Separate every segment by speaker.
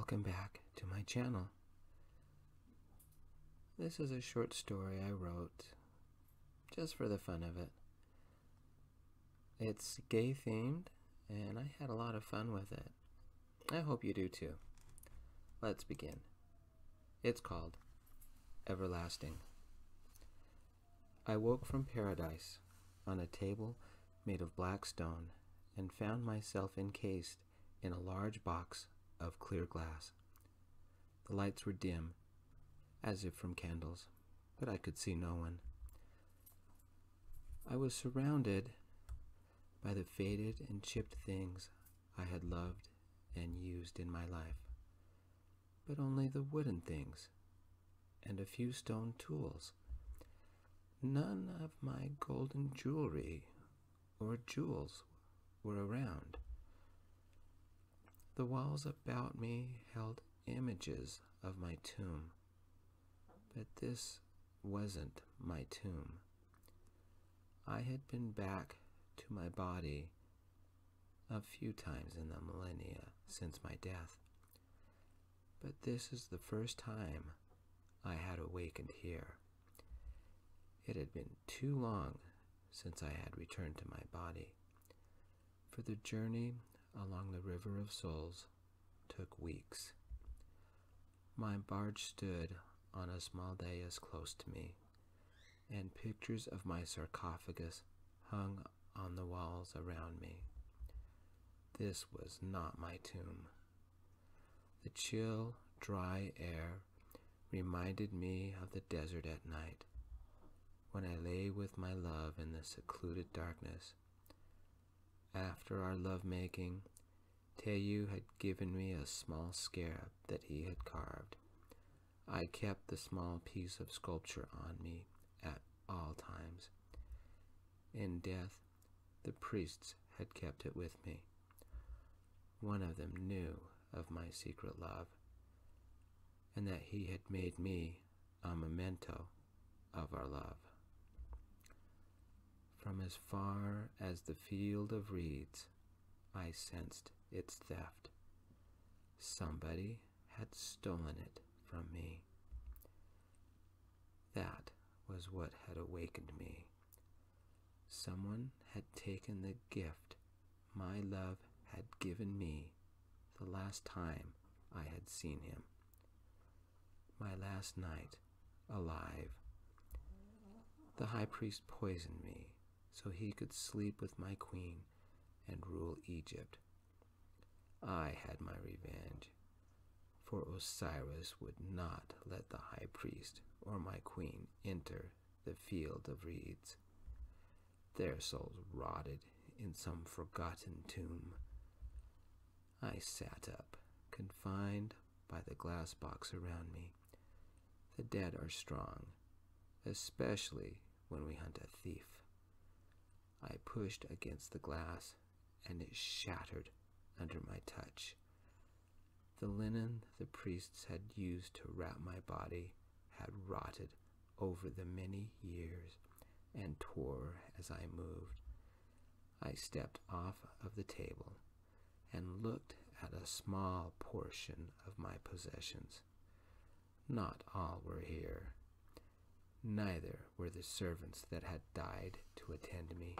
Speaker 1: Welcome back to my channel. This is a short story I wrote just for the fun of it. It's gay themed and I had a lot of fun with it. I hope you do too. Let's begin. It's called Everlasting. I woke from paradise on a table made of black stone and found myself encased in a large box of clear glass. The lights were dim, as if from candles, but I could see no one. I was surrounded by the faded and chipped things I had loved and used in my life, but only the wooden things and a few stone tools. None of my golden jewelry or jewels were around. The walls about me held images of my tomb, but this wasn't my tomb. I had been back to my body a few times in the millennia since my death, but this is the first time I had awakened here. It had been too long since I had returned to my body, for the journey along the river of souls took weeks. My barge stood on a small dais close to me, and pictures of my sarcophagus hung on the walls around me. This was not my tomb. The chill, dry air reminded me of the desert at night, when I lay with my love in the secluded darkness. After our lovemaking, Teyu had given me a small scarab that he had carved. I kept the small piece of sculpture on me at all times. In death, the priests had kept it with me. One of them knew of my secret love, and that he had made me a memento of our love. From as far as the field of reeds, I sensed its theft. Somebody had stolen it from me. That was what had awakened me. Someone had taken the gift my love had given me the last time I had seen him. My last night alive. The high priest poisoned me so he could sleep with my queen and rule Egypt. I had my revenge, for Osiris would not let the high priest or my queen enter the field of reeds. Their souls rotted in some forgotten tomb. I sat up, confined by the glass box around me. The dead are strong, especially when we hunt a thief. I pushed against the glass, and it shattered under my touch. The linen the priests had used to wrap my body had rotted over the many years and tore as I moved. I stepped off of the table and looked at a small portion of my possessions. Not all were here. Neither were the servants that had died to attend me.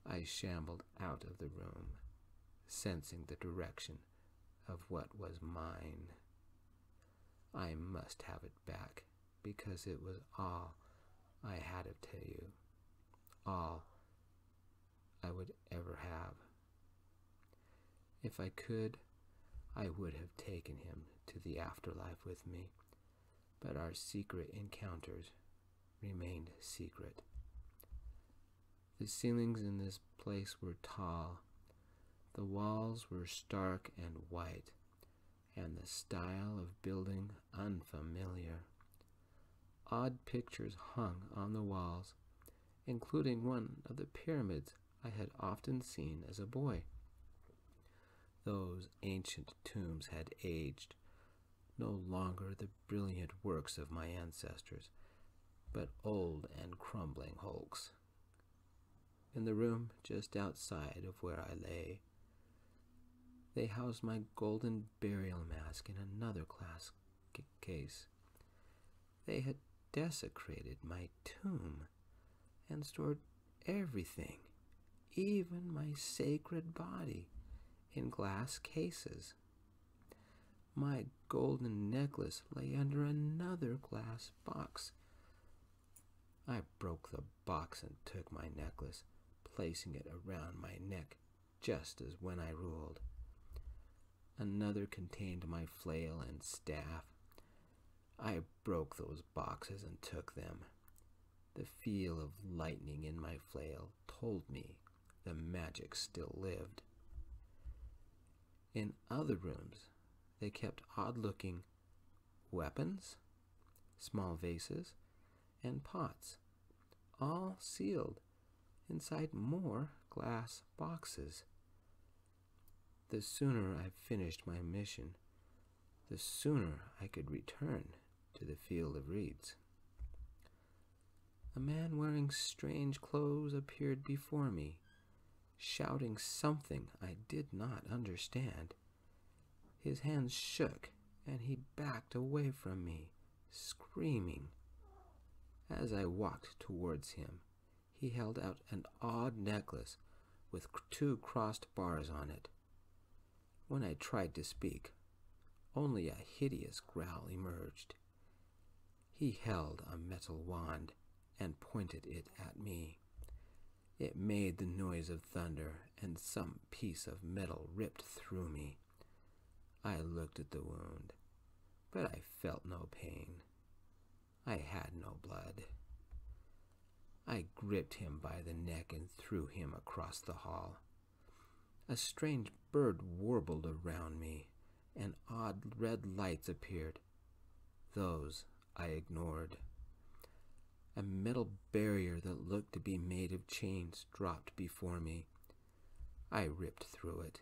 Speaker 1: I shambled out of the room, sensing the direction of what was mine. I must have it back, because it was all I had of Teyu, all I would ever have. If I could, I would have taken him to the afterlife with me, but our secret encounters remained secret. The ceilings in this place were tall, the walls were stark and white, and the style of building unfamiliar. Odd pictures hung on the walls, including one of the pyramids I had often seen as a boy. Those ancient tombs had aged, no longer the brilliant works of my ancestors, but old and crumbling hulks. In the room just outside of where I lay, They housed my golden burial mask in another glass case. They had desecrated my tomb and stored everything, even my sacred body, in glass cases. My golden necklace lay under another glass box. I broke the box and took my necklace, placing it around my neck just as when I ruled. Another contained my flail and staff. I broke those boxes and took them. The feel of lightning in my flail told me the magic still lived. In other rooms, they kept odd-looking weapons, small vases, and pots, all sealed inside more glass boxes. The sooner I finished my mission, the sooner I could return to the field of reeds. A man wearing strange clothes appeared before me, shouting something I did not understand. His hands shook, and he backed away from me, screaming. As I walked towards him, he held out an odd necklace with 2 crossed bars on it. When I tried to speak, only a hideous growl emerged. He held a metal wand and pointed it at me. It made the noise of thunder, and some piece of metal ripped through me. I looked at the wound, but I felt no pain. I had no blood. I gripped him by the neck and threw him across the hall. A strange bird warbled around me, and odd red lights appeared. Those I ignored. A metal barrier that looked to be made of chains dropped before me. I ripped through it.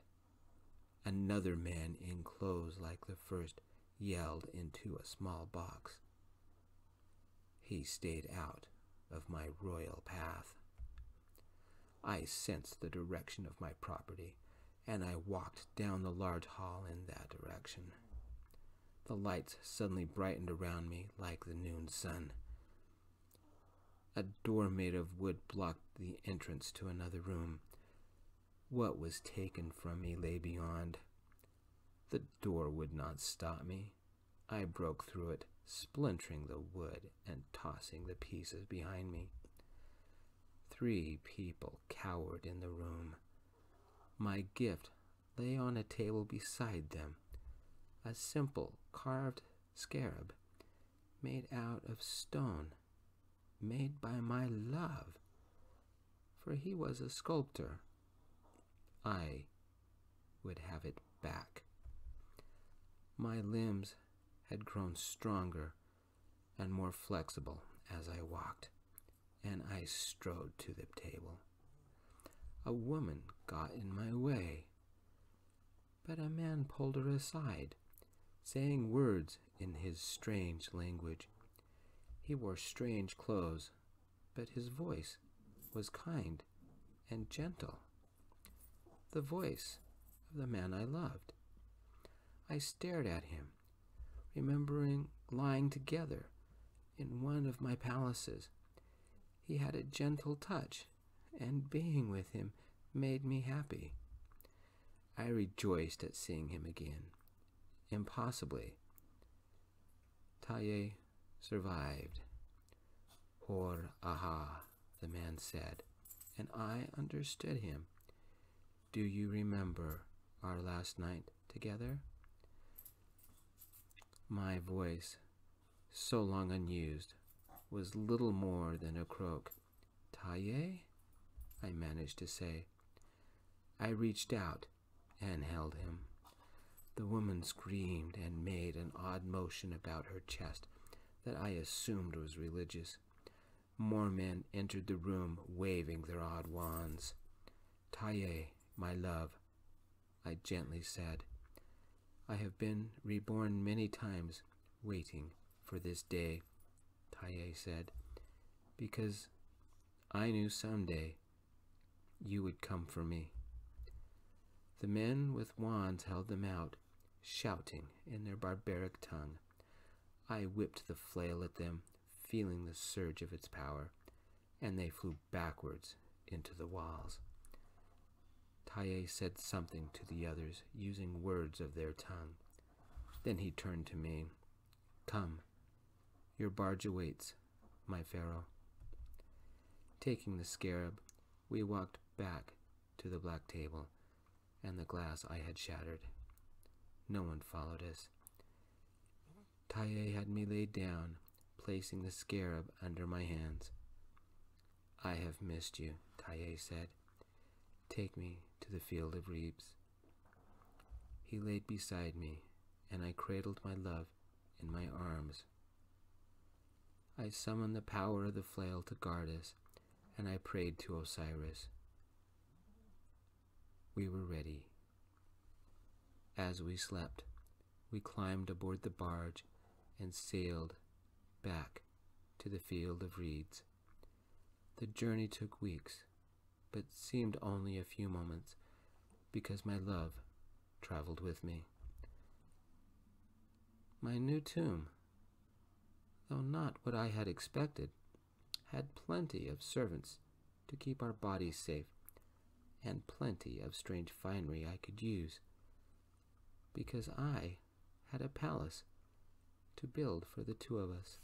Speaker 1: Another man in clothes like the first yelled into a small box. He stayed out of my royal path. I sensed the direction of my property, and I walked down the large hall in that direction. The lights suddenly brightened around me like the noon sun. A door made of wood blocked the entrance to another room. What was taken from me lay beyond. The door would not stop me. I broke through it, splintering the wood and tossing the pieces behind me. 3 people cowered in the room. My gift lay on a table beside them, a simple carved scarab made out of stone, made by my love, for he was a sculptor. I would have it back. My limbs had grown stronger and more flexible as I walked, and I strode to the table. A woman got in my way, but a man pulled her aside, saying words in his strange language. He wore strange clothes, but his voice was kind and gentle. The voice of the man I loved. I stared at him, remembering lying together in one of my palaces. He had a gentle touch, and being with him made me happy. I rejoiced at seeing him again. Impossibly, Taye survived. Hor aha, the man said, and I understood him. Do you remember our last night together? My voice, so long unused, was little more than a croak. Taye? I managed to say. I reached out and held him. The woman screamed and made an odd motion about her chest that I assumed was religious. More men entered the room, waving their odd wands. Taye, my love, I gently said. I have been reborn many times, waiting for this day, Taye said, because I knew someday you would come for me. The men with wands held them out, shouting in their barbaric tongue. I whipped the flail at them, feeling the surge of its power, and they flew backwards into the walls. Taye said something to the others, using words of their tongue. Then he turned to me. Come, your barge awaits, my pharaoh. Taking the scarab, we walked back to the black table and the glass I had shattered. No one followed us. Taye had me laid down, placing the scarab under my hands. I have missed you, Taye said. Take me to the field of reeds. He laid beside me, and I cradled my love in my arms. I summoned the power of the flail to guard us, and I prayed to Osiris. We were ready. As we slept, we climbed aboard the barge and sailed back to the field of reeds. The journey took weeks, but seemed only a few moments, because my love traveled with me. My new tomb, though not what I had expected, had plenty of servants to keep our bodies safe, and plenty of strange finery I could use, because I had a palace to build for the two of us.